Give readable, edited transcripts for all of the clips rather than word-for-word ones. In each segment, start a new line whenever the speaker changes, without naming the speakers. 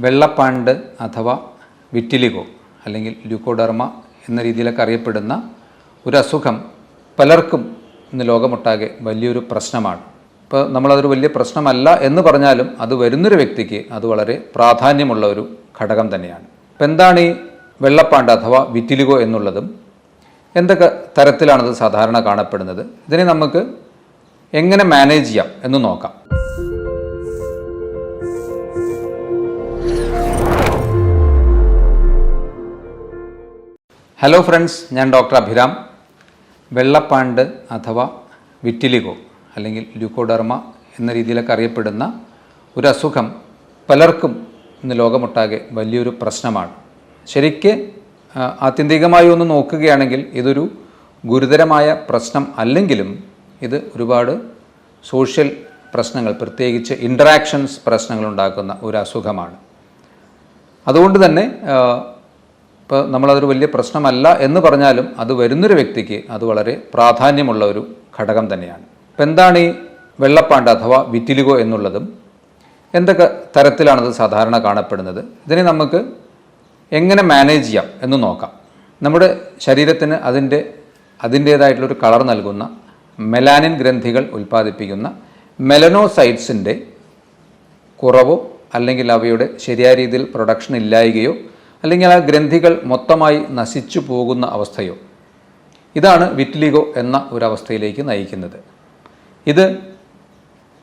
വെള്ളപ്പാണ്ട് അഥവാ വിറ്റിലിഗോ അല്ലെങ്കിൽ ല്യൂക്കോഡെർമ എന്ന രീതിയിലൊക്കെ അറിയപ്പെടുന്ന ഒരു അസുഖം പലർക്കും ഇന്ന് ലോകമൊട്ടാകെ വലിയൊരു പ്രശ്നമാണ്. ഇപ്പോൾ നമ്മളതൊരു വലിയ പ്രശ്നമല്ല എന്ന് പറഞ്ഞാലും അത് വരുന്നൊരു വ്യക്തിക്ക് അത് വളരെ പ്രാധാന്യമുള്ള ഒരു ഘടകം തന്നെയാണ്. ഇപ്പം എന്താണ് ഈ വെള്ളപ്പാണ്ട് അഥവാ വിറ്റിലിഗോ എന്നുള്ളതും എന്തൊക്കെ തരത്തിലാണത് സാധാരണ കാണപ്പെടുന്നത്, ഇതിനെ നമുക്ക് എങ്ങനെ മാനേജ് ചെയ്യാം എന്ന് നോക്കാം. ഹലോ ഫ്രണ്ട്സ്, ഞാൻ ഡോക്ടർ അഭിരാം. വെള്ളപ്പാണ്ട് അഥവാ വിറ്റിലിഗോ അല്ലെങ്കിൽ ല്യൂക്കോഡെർമ എന്ന രീതിയിലൊക്കെ അറിയപ്പെടുന്ന ഒരു അസുഖം പലർക്കും ഇന്ന് ലോകമൊട്ടാകെ വലിയൊരു പ്രശ്നമാണ്. ശരിക്ക് ആത്യന്തികമായി ഒന്ന് നോക്കുകയാണെങ്കിൽ ഇതൊരു ഗുരുതരമായ പ്രശ്നം അല്ലെങ്കിലും ഇത് ഒരുപാട് സോഷ്യൽ പ്രശ്നങ്ങൾ, പ്രത്യേകിച്ച് ഇൻറ്ററാക്ഷൻസ് പ്രശ്നങ്ങൾ ഉണ്ടാക്കുന്ന ഒരു അസുഖമാണ്. അതുകൊണ്ട് തന്നെ ഇപ്പോൾ നമ്മളതൊരു വലിയ പ്രശ്നമല്ല എന്ന് പറഞ്ഞാലും അത് വരുന്നൊരു വ്യക്തിക്ക് അത് വളരെ പ്രാധാന്യമുള്ള ഒരു ഘടകം തന്നെയാണ്. ഇപ്പം എന്താണ് ഈ വെള്ളപ്പാണ്ട് അഥവാ വിറ്റിലിഗോ എന്നുള്ളതും എന്തൊക്കെ തരത്തിലാണത് സാധാരണ കാണപ്പെടുന്നത്, ഇതിനെ നമുക്ക് എങ്ങനെ മാനേജ് ചെയ്യാം എന്ന് നോക്കാം. നമ്മുടെ ശരീരത്തിന് അതിൻ്റേതായിട്ടുള്ളൊരു കളർ നൽകുന്ന മെലാനിൻ ഗ്രന്ഥികൾ ഉൽപ്പാദിപ്പിക്കുന്ന മെലനോസൈറ്റ്സിൻ്റെ കുറവോ അല്ലെങ്കിൽ അവയുടെ ശരിയായ രീതിയിൽ പ്രൊഡക്ഷൻ ഇല്ലായ്കയോ അല്ലെങ്കിൽ ആ ഗ്രന്ഥികൾ മൊത്തമായി നശിച്ചു പോകുന്ന അവസ്ഥയോ, ഇതാണ് വിറ്റിലിഗോ എന്ന ഒരവസ്ഥയിലേക്ക് നയിക്കുന്നത്. ഇത്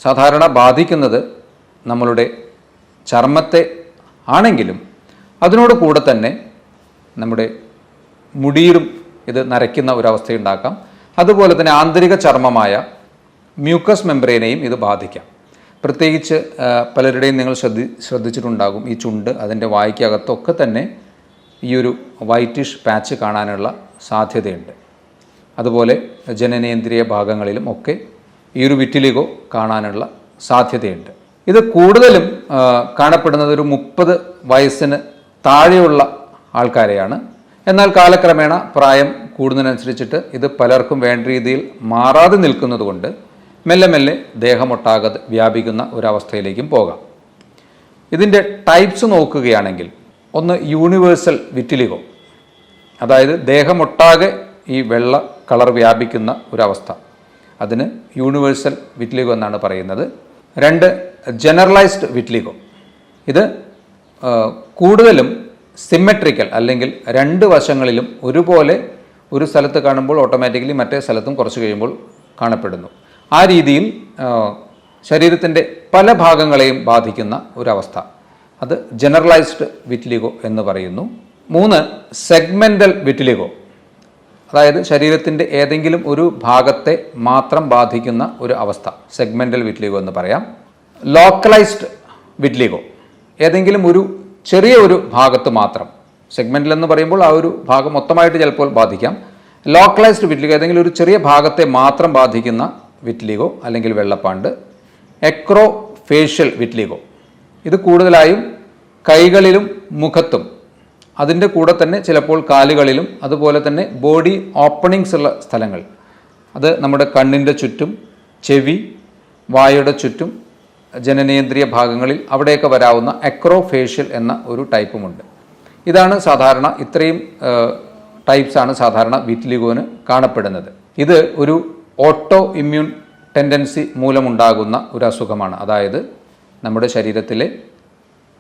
സാധാരണ ബാധിക്കുന്നത് നമ്മളുടെ ചർമ്മത്തെ ആണെങ്കിലും അതിനോട് കൂടെ തന്നെ നമ്മുടെ മുടിയിലും ഇത് നരയ്ക്കുന്ന ഒരവസ്ഥയുണ്ടാക്കാം. അതുപോലെ തന്നെ ആന്തരിക ചർമ്മമായ മ്യൂക്കസ് മെംബ്രെയിനെയും ഇത് ബാധിക്കാം. പ്രത്യേകിച്ച് പലരുടെയും നിങ്ങൾ ശ്രദ്ധിച്ചിട്ടുണ്ടാകും, ഈ ചുണ്ട് അതിൻ്റെ വായ്ക്കകത്തൊക്കെ തന്നെ ഈ ഒരു വൈറ്റിഷ് പാച്ച് കാണാനുള്ള സാധ്യതയുണ്ട്. അതുപോലെ ജനനേന്ദ്രിയ ഭാഗങ്ങളിലും ഒക്കെ ഈ ഒരു വിറ്റിലിഗോ കാണാനുള്ള സാധ്യതയുണ്ട്. ഇത് കൂടുതലും കാണപ്പെടുന്നത് ഒരു 30 വയസ്സിന് താഴെയുള്ള ആൾക്കാരെയാണ്. എന്നാൽ കാലക്രമേണ പ്രായം കൂടുന്നതിനനുസരിച്ചിട്ട് ഇത് പലർക്കും വേണ്ട രീതിയിൽ മാറാതെ നിൽക്കുന്നത് കൊണ്ട് മെല്ലെ മെല്ലെ ദേഹമൊട്ടാകെ വ്യാപിക്കുന്ന ഒരവസ്ഥയിലേക്കും പോകാം. ഇതിൻ്റെ ടൈപ്സ് നോക്കുകയാണെങ്കിൽ, ഒന്ന് യൂണിവേഴ്സൽ വിറ്റിലിഗോ, അതായത് ദേഹമൊട്ടാകെ ഈ വെള്ള കളർ വ്യാപിക്കുന്ന ഒരവസ്ഥ, അതിന് യൂണിവേഴ്സൽ വിറ്റിലിഗോ എന്നാണ് പറയുന്നത്. 2 ജനറലൈസ്ഡ് വിറ്റിലിഗോ, ഇത് കൂടുതലും സിമെട്രിക്കൽ അല്ലെങ്കിൽ 2 വശങ്ങളിലും ഒരുപോലെ ഒരു സ്ഥലത്ത് കാണുമ്പോൾ ഓട്ടോമാറ്റിക്കലി മറ്റേ സ്ഥലത്തും കുറച്ച് കഴിയുമ്പോൾ കാണപ്പെടുന്നു. ആ രീതിയിൽ ശരീരത്തിൻ്റെ പല ഭാഗങ്ങളെയും ബാധിക്കുന്ന ഒരവസ്ഥ, അത് ജനറലൈസ്ഡ് വിറ്റിലിഗോ എന്ന് പറയുന്നു. 3 സെഗ്മെൻ്റൽ വിറ്റിലിഗോ, അതായത് ശരീരത്തിൻ്റെ ഏതെങ്കിലും ഒരു ഭാഗത്തെ മാത്രം ബാധിക്കുന്ന ഒരു അവസ്ഥ, സെഗ്മെൻ്റൽ വിറ്റിലിഗോ എന്ന് പറയാം. ലോക്കലൈസ്ഡ് വിറ്റിലിഗോ, ഏതെങ്കിലും ഒരു ചെറിയ ഒരു ഭാഗത്ത് മാത്രം, സെഗ്മെൻ്റൽ എന്ന് പറയുമ്പോൾ ആ ഒരു ഭാഗം മൊത്തമായിട്ട് ചിലപ്പോൾ ബാധിക്കാം. ലോക്കലൈസ്ഡ് വിറ്റിലിഗോ, ഏതെങ്കിലും ഒരു ചെറിയ ഭാഗത്തെ മാത്രം ബാധിക്കുന്ന വിറ്റിലിഗോ അല്ലെങ്കിൽ വെള്ളപ്പാണ്ട്. എക്രോ ഫേഷ്യൽ വിറ്റിലിഗോ, ഇത് കൂടുതലായും കൈകളിലും മുഖത്തും അതിൻ്റെ കൂടെ തന്നെ ചിലപ്പോൾ കാലുകളിലും അതുപോലെ തന്നെ ബോഡി ഓപ്പണിങ്സ് ഉള്ള സ്ഥലങ്ങൾ, അത് നമ്മുടെ കണ്ണിൻ്റെ ചുറ്റും, ചെവി, വായുടെ ചുറ്റും, ജനനേന്ദ്രിയ ഭാഗങ്ങളിൽ അവിടെയൊക്കെ വരാവുന്ന എക്രോഫേഷ്യൽ എന്ന ഒരു ടൈപ്പുമുണ്ട്. ഇതാണ് സാധാരണ, ഇത്രയും ടൈപ്സാണ് സാധാരണ വിറ്റിലിഗോന് കാണപ്പെടുന്നത്. ഇത് ഒരു ഓട്ടോ ഇമ്മ്യൂൺ ടെൻഡൻസി മൂലമുണ്ടാകുന്ന ഒരു അസുഖമാണ്. അതായത് നമ്മുടെ ശരീരത്തിലെ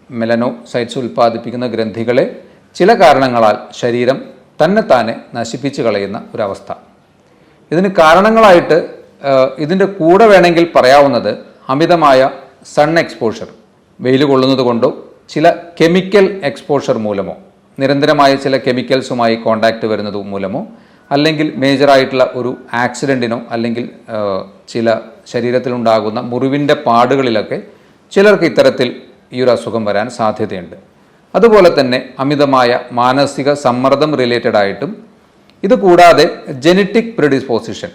മെലനോസൈറ്റ്സ് ഉൽപ്പാദിപ്പിക്കുന്ന ഗ്രന്ഥികളെ ചില കാരണങ്ങളാൽ ശരീരം തന്നെത്താനെ നശിപ്പിച്ച് കളയുന്ന ഒരവസ്ഥ. ഇതിന് കാരണങ്ങളായിട്ട് ഇതിൻ്റെ കൂടെ വേണമെങ്കിൽ പറയാവുന്നത് അമിതമായ സൺ എക്സ്പോഷർ, വെയിൽ കൊള്ളുന്നത് കൊണ്ടോ ചില കെമിക്കൽ എക്സ്പോഷർ മൂലമോ, നിരന്തരമായ ചില കെമിക്കൽസുമായി കോണ്ടാക്റ്റ് വരുന്നത് മൂലമോ, അല്ലെങ്കിൽ മേജറായിട്ടുള്ള ഒരു ആക്സിഡൻറ്റിനോ അല്ലെങ്കിൽ ചില ശരീരത്തിലുണ്ടാകുന്ന മുറിവിൻ്റെ പാടുകളിലൊക്കെ ചിലർക്ക് ഇത്തരത്തിൽ ഈ ഒരു അസുഖം വരാൻ സാധ്യതയുണ്ട്. അതുപോലെ തന്നെ അമിതമായ മാനസിക സമ്മർദ്ദം റിലേറ്റഡ് ആയിട്ടും, ഇത് കൂടാതെ ജനറ്റിക് പ്രിഡിസ്പോസിഷൻ,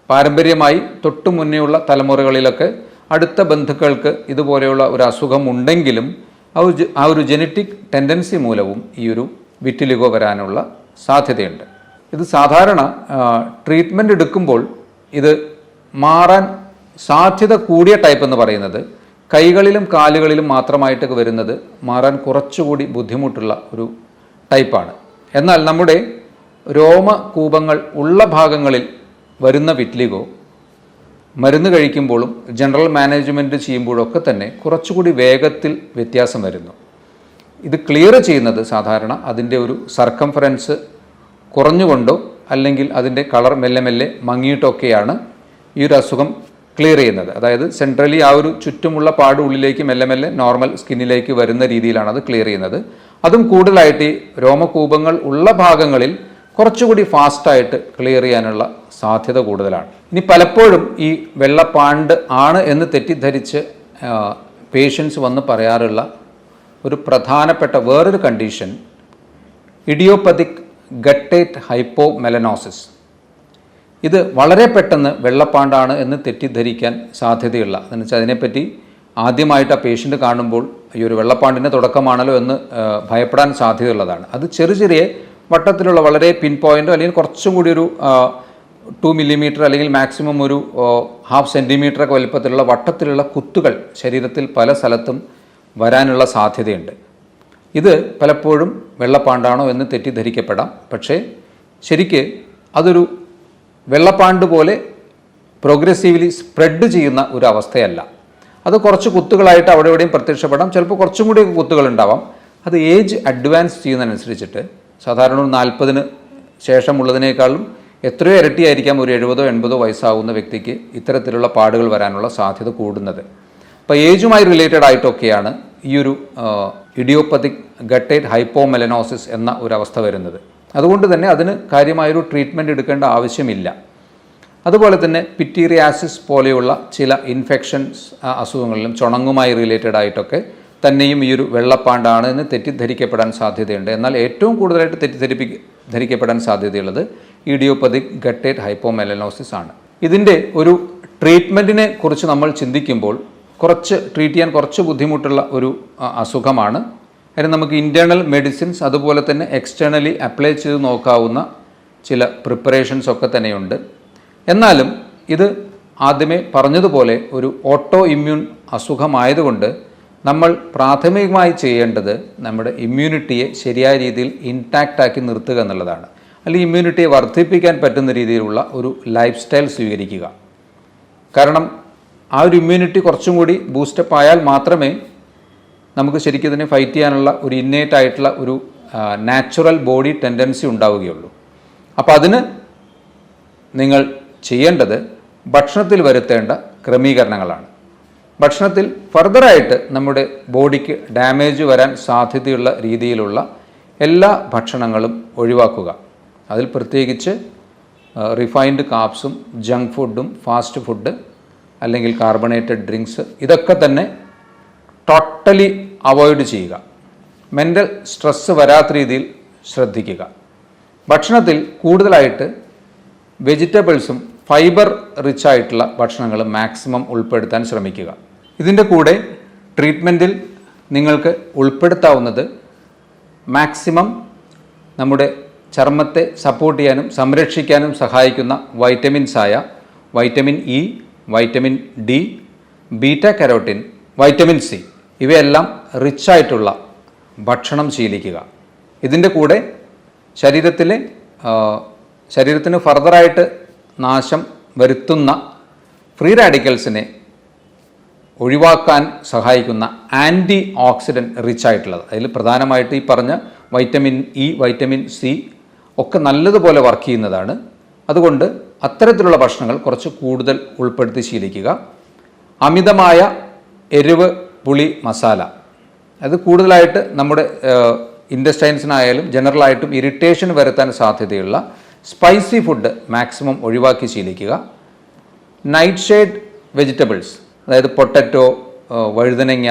പാരമ്പര്യമായി തൊട്ടു മുന്നേയുള്ള തലമുറകളിലൊക്കെ അടുത്ത ബന്ധുക്കൾക്ക് ഇതുപോലെയുള്ള ഒരു അസുഖം ഉണ്ടെങ്കിലും ആ ഒരു ജനറ്റിക് ടെൻഡൻസി മൂലവും ഈ ഒരു വിറ്റിലിഗോ വരാനുള്ള സാധ്യതയുണ്ട്. ഇത് സാധാരണ ട്രീറ്റ്മെൻറ്റ് എടുക്കുമ്പോൾ ഇത് മാറാൻ സാധ്യത കൂടിയ ടൈപ്പ് എന്ന് പറയുന്നത് കൈകളിലും കാലുകളിലും മാത്രമായിട്ടൊക്കെ വരുന്നത് മാറാൻ കുറച്ചുകൂടി ബുദ്ധിമുട്ടുള്ള ഒരു ടൈപ്പാണ്. എന്നാൽ നമ്മുടെ രോമകൂപങ്ങൾ ഉള്ള ഭാഗങ്ങളിൽ വരുന്ന വിറ്റ്ലിഗോ മരുന്ന് കഴിക്കുമ്പോഴും ജനറൽ മാനേജ്മെൻറ്റ് ചെയ്യുമ്പോഴൊക്കെ തന്നെ കുറച്ചുകൂടി വേഗത്തിൽ വ്യത്യാസം വരുന്നു. ഇത് ക്ലിയർ ചെയ്യുന്നത് സാധാരണ അതിൻ്റെ ഒരു സർക്കംഫറൻസ് കുറഞ്ഞുകൊണ്ടോ അല്ലെങ്കിൽ അതിൻ്റെ കളർ മെല്ലെ മെല്ലെ മങ്ങിയിട്ടൊക്കെയാണ് ഈ ഒരു അസുഖം ക്ലിയർ ചെയ്യുന്നത്. അതായത് സെൻട്രലി ആ ഒരു ചുറ്റുമുള്ള പാട് ഉള്ളിലേക്ക് മെല്ലെ മെല്ലെ നോർമൽ സ്കിന്നിലേക്ക് വരുന്ന രീതിയിലാണ് അത് ക്ലിയർ ചെയ്യുന്നത്. അതും കൂടുതലായിട്ട് ഈ രോമകൂപങ്ങൾ ഉള്ള ഭാഗങ്ങളിൽ കുറച്ചുകൂടി ഫാസ്റ്റായിട്ട് ക്ലിയർ ചെയ്യാനുള്ള സാധ്യത കൂടുതലാണ്. ഇനി പലപ്പോഴും ഈ വെള്ളപ്പാണ്ട് ആണ് എന്ന് തെറ്റിദ്ധരിച്ച് പേഷ്യൻസ് വന്ന് പറയാറുള്ള ഒരു പ്രധാനപ്പെട്ട വേറൊരു കണ്ടീഷൻ ഇഡിയോപ്പതിക് ഗട്ടേറ്റ് ഹൈപ്പോമെലനോസിസ്. ഇത് വളരെ പെട്ടെന്ന് വെള്ളപ്പാണ്ടാണ് എന്ന് തെറ്റിദ്ധരിക്കാൻ സാധ്യതയുള്ള, എന്ന് വെച്ചാൽ അതിനെപ്പറ്റി ആദ്യമായിട്ട് ആ പേഷ്യൻ്റ് കാണുമ്പോൾ ഈ ഒരു വെള്ളപ്പാണ്ടിൻ്റെ തുടക്കമാണല്ലോ എന്ന് ഭയപ്പെടാൻ സാധ്യതയുള്ളതാണ്. അത് ചെറിയ വട്ടത്തിലുള്ള വളരെ പിൻ പോയിൻ്റോ അല്ലെങ്കിൽ കുറച്ചും കൂടി ഒരു 2 മില്ലിമീറ്റർ അല്ലെങ്കിൽ മാക്സിമം ഒരു 0.5 സെൻറ്റിമീറ്ററൊക്കെ വലുപ്പത്തിലുള്ള വട്ടത്തിലുള്ള കുത്തുകൾ ശരീരത്തിൽ പല സ്ഥലത്തും വരാനുള്ള സാധ്യതയുണ്ട്. ഇത് പലപ്പോഴും വെള്ളപ്പാണ്ടാണോ എന്ന് തെറ്റിദ്ധരിക്കപ്പെടാം. പക്ഷേ ശരിക്ക് അതൊരു വെള്ളപ്പാണ്ട് പോലെ പ്രോഗ്രസീവ്ലി സ്പ്രെഡ് ചെയ്യുന്ന ഒരു അവസ്ഥയല്ല. അത് കുറച്ച് കുത്തുകളായിട്ട് അവിടെ എവിടെയും പ്രത്യക്ഷപ്പെടാം. ചിലപ്പോൾ കുറച്ചും കൂടി കുത്തുകൾ ഉണ്ടാവാം. അത് ഏജ് അഡ്വാൻസ് ചെയ്യുന്നതിനനുസരിച്ചിട്ട് സാധാരണ ഒരു 40-ന് ശേഷമുള്ളതിനേക്കാളും എത്രയോ ഇരട്ടിയായിരിക്കാം ഒരു 70-80 വയസ്സാകുന്ന വ്യക്തിക്ക് ഇത്തരത്തിലുള്ള പാടുകൾ വരാനുള്ള സാധ്യത കൂടുന്നത്. അപ്പോൾ ഏജുമായി റിലേറ്റഡ് ആയിട്ടൊക്കെയാണ് ഈ ഒരു ഇഡിയോപ്പതിക് ഗട്ടേറ്റ് ഹൈപ്പോമെലനോസിസ് എന്ന ഒരു അവസ്ഥ വരുന്നത്. അതുകൊണ്ട് തന്നെ അതിന് കാര്യമായൊരു ട്രീറ്റ്മെൻറ്റ് എടുക്കേണ്ട ആവശ്യമില്ല. അതുപോലെ തന്നെ പിറ്റീറിയാസിസ് പോലെയുള്ള ചില ഇൻഫെക്ഷൻസ് അസുഖങ്ങളിലും ചുണങ്ങുമായി റിലേറ്റഡ് ആയിട്ടൊക്കെ തന്നെയും ഈ ഒരു വെള്ളപ്പാണ്ടാണ് എന്ന് തെറ്റിദ്ധരിക്കപ്പെടാൻ സാധ്യതയുണ്ട്. എന്നാൽ ഏറ്റവും കൂടുതലായിട്ട് ധരിക്കപ്പെടാൻ സാധ്യതയുള്ളത് ഇഡിയോപ്പതിക് ഗട്ടേറ്റ് ഹൈപ്പോമെലനോസിസ് ആണ്. ഇതിൻ്റെ ഒരു ട്രീറ്റ്മെൻറ്റിനെ കുറിച്ച് നമ്മൾ ചിന്തിക്കുമ്പോൾ ട്രീറ്റ് ചെയ്യാൻ കുറച്ച് ബുദ്ധിമുട്ടുള്ള ഒരു അസുഖമാണ്. അതിന് നമുക്ക് ഇൻറ്റേർണൽ മെഡിസിൻസ് അതുപോലെ തന്നെ എക്സ്റ്റേണലി അപ്ലൈ ചെയ്ത് നോക്കാവുന്ന ചില പ്രിപ്പറേഷൻസ് ഒക്കെ തന്നെയുണ്ട്. എന്നാലും ഇത് ആദ്യമേ പറഞ്ഞതുപോലെ ഒരു ഓട്ടോ ഇമ്മ്യൂൺ അസുഖമായതുകൊണ്ട് നമ്മൾ പ്രാഥമികമായി ചെയ്യേണ്ടത് നമ്മുടെ ഇമ്മ്യൂണിറ്റിയെ ശരിയായ രീതിയിൽ ഇൻടാക്റ്റാക്കി നിർത്തുക എന്നുള്ളതാണ്. അല്ലെങ്കിൽ ഇമ്മ്യൂണിറ്റിയെ വർദ്ധിപ്പിക്കാൻ പറ്റുന്ന രീതിയിലുള്ള ഒരു ലൈഫ് സ്റ്റൈൽ സ്വീകരിക്കുക. കാരണം ആ ഒരു ഇമ്മ്യൂണിറ്റി കുറച്ചും കൂടി ബൂസ്റ്റപ്പ് ആയാൽ മാത്രമേ നമുക്ക് ശരിക്കും ഇതിനെ ഫൈറ്റ് ചെയ്യാനുള്ള ഒരു ഇന്നേറ്റ് ആയിട്ടുള്ള ഒരു നാച്ചുറൽ ബോഡി ടെൻഡൻസി ഉണ്ടാവുകയുള്ളൂ. അപ്പോൾ അതിന് നിങ്ങൾ ചെയ്യേണ്ടത് ഭക്ഷണത്തിൽ വരുത്തേണ്ട ക്രമീകരണങ്ങളാണ്. ഭക്ഷണത്തിൽ ഫർദറായിട്ട് നമ്മുടെ ബോഡിക്ക് ഡാമേജ് വരാൻ സാധ്യതയുള്ള രീതിയിലുള്ള എല്ലാ ഭക്ഷണങ്ങളും ഒഴിവാക്കുക. അതിൽ പ്രത്യേകിച്ച് റിഫൈൻഡ് കാർബ്സും ജങ്ക് ഫുഡും ഫാസ്റ്റ് ഫുഡ് അല്ലെങ്കിൽ കാർബണേറ്റഡ് ഡ്രിങ്ക്സ് ഇതൊക്കെ തന്നെ ടോട്ടലി അവോയ്ഡ് ചെയ്യുക. മെൻ്റൽ സ്ട്രെസ്സ് വരാത്ത രീതിയിൽ ശ്രദ്ധിക്കുക. ഭക്ഷണത്തിൽ കൂടുതലായിട്ട് വെജിറ്റബിൾസും ഫൈബർ റിച്ച് ആയിട്ടുള്ള ഭക്ഷണങ്ങൾ മാക്സിമം ഉൾപ്പെടുത്താൻ ശ്രമിക്കുക. ഇതിൻ്റെ കൂടെ ട്രീറ്റ്മെൻറ്റിൽ നിങ്ങൾക്ക് ഉൾപ്പെടുത്താവുന്നത് മാക്സിമം നമ്മുടെ ചർമ്മത്തെ സപ്പോർട്ട് ചെയ്യാനും സംരക്ഷിക്കാനും സഹായിക്കുന്ന വൈറ്റമിൻസായ vitamin E, vitamin D, beta carotene, vitamin C ഇവയെല്ലാം റിച്ചായിട്ടുള്ള ഭക്ഷണം ശീലിക്കുക. ഇതിൻ്റെ കൂടെ ശരീരത്തിന് ഫർദറായിട്ട് നാശം വരുത്തുന്ന ഫ്രീ റാഡിക്കൽസിനെ ഒഴിവാക്കാൻ സഹായിക്കുന്ന ആൻറ്റി ഓക്സിഡൻറ്റ് റിച്ച് ആയിട്ടുള്ളത്, അതിൽ പ്രധാനമായിട്ട് ഈ പറഞ്ഞ വൈറ്റമിൻ ഇ, വൈറ്റമിൻ സി ഒക്കെ നല്ലതുപോലെ വർക്ക് ചെയ്യുന്നതാണ്. അതുകൊണ്ട് അത്തരത്തിലുള്ള ഭക്ഷണങ്ങൾ കുറച്ച് കൂടുതൽ ഉൾപ്പെടുത്തി ശീലിക്കുക. അമിതമായ എരിവ്, പുളി, മസാല അത് കൂടുതലായിട്ട് നമ്മുടെ ഇൻറ്റസ്റ്റൈൻസിനായാലും ജനറലായിട്ടും ഇറിറ്റേഷൻ വരുത്താൻ സാധ്യതയുള്ള സ്പൈസി ഫുഡ് മാക്സിമം ഒഴിവാക്കി ശീലിക്കുക. നൈറ്റ് ഷെയ്ഡ് വെജിറ്റബിൾസ്, അതായത് പൊട്ടറ്റോ, വഴുതനങ്ങ,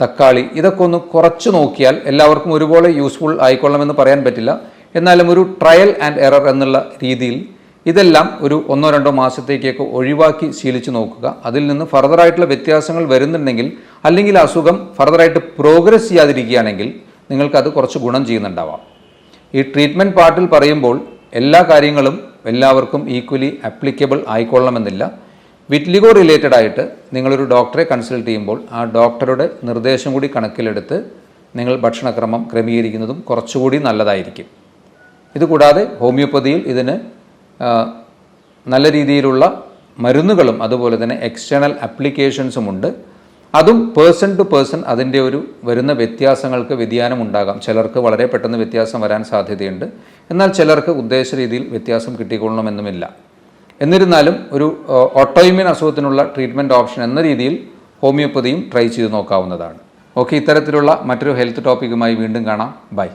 തക്കാളി ഇതൊക്കെ ഒന്ന് കുറച്ച് നോക്കിയാൽ എല്ലാവർക്കും ഒരുപോലെ യൂസ്ഫുൾ ആയിക്കൊള്ളണമെന്ന് പറയാൻ പറ്റില്ല. എന്നാലും ഒരു ട്രയൽ ആൻഡ് എറർ എന്നുള്ള രീതിയിൽ ഇതെല്ലാം ഒരു 1-2 മാസത്തേക്കൊക്കെ ഒഴിവാക്കി ശീലിച്ച് നോക്കുക. അതിൽ നിന്ന് ഫർദറായിട്ടുള്ള വ്യത്യാസങ്ങൾ വരുന്നുണ്ടെങ്കിൽ അല്ലെങ്കിൽ അസുഖം ഫർദറായിട്ട് പ്രോഗ്രസ് ചെയ്യാതിരിക്കുകയാണെങ്കിൽ നിങ്ങൾക്കത് കുറച്ച് ഗുണം ചെയ്യുന്നുണ്ടാവാം. ഈ ട്രീറ്റ്മെൻറ്റ് പാർട്ടിൽ പറയുമ്പോൾ എല്ലാ കാര്യങ്ങളും എല്ലാവർക്കും ഈക്വലി ആപ്ലിക്കബിൾ ആയിക്കൊള്ളണമെന്നില്ല. വിറ്റ്ലിഗോ റിലേറ്റഡ് ആയിട്ട് നിങ്ങളൊരു ഡോക്ടറെ കൺസൾട്ട് ചെയ്യുമ്പോൾ ആ ഡോക്ടറുടെ നിർദ്ദേശം കൂടി കണക്കിലെടുത്ത് നിങ്ങൾ ഭക്ഷണക്രമം ക്രമീകരിക്കുന്നതും കുറച്ചുകൂടി നല്ലതായിരിക്കും. ഇതുകൂടാതെ ഹോമിയോപ്പതിയിൽ ഇതിന് നല്ല രീതിയിലുള്ള മരുന്നുകളും അതുപോലെ തന്നെ എക്സ്റ്റേണൽ ആപ്ലിക്കേഷൻസുമുണ്ട്. അതും പേഴ്സൺ ടു പേഴ്സൺ അതിൻ്റെ ഒരു വരുന്ന വ്യത്യാസങ്ങൾക്ക് വ്യതിയാനം ഉണ്ടാകാം. ചിലർക്ക് വളരെ പെട്ടെന്ന് വ്യത്യാസം വരാൻ സാധ്യതയുണ്ട്, എന്നാൽ ചിലർക്ക് ഉദ്ദേശ രീതിയിൽ വ്യത്യാസം കിട്ടിക്കൊള്ളണമെന്നുമില്ല. എന്നിരുന്നാലും ഒരു ഓട്ടോഇമ്യൂൺ അസുഖത്തിനുള്ള ട്രീറ്റ്മെൻറ്റ് ഓപ്ഷൻ എന്ന രീതിയിൽ ഹോമിയോപ്പതിയും ട്രൈ ചെയ്ത് നോക്കാവുന്നതാണ്. ഓക്കെ, ഇത്തരത്തിലുള്ള മറ്റൊരു ഹെൽത്ത് ടോപ്പിക്കുമായി വീണ്ടും കാണാം. ബൈ.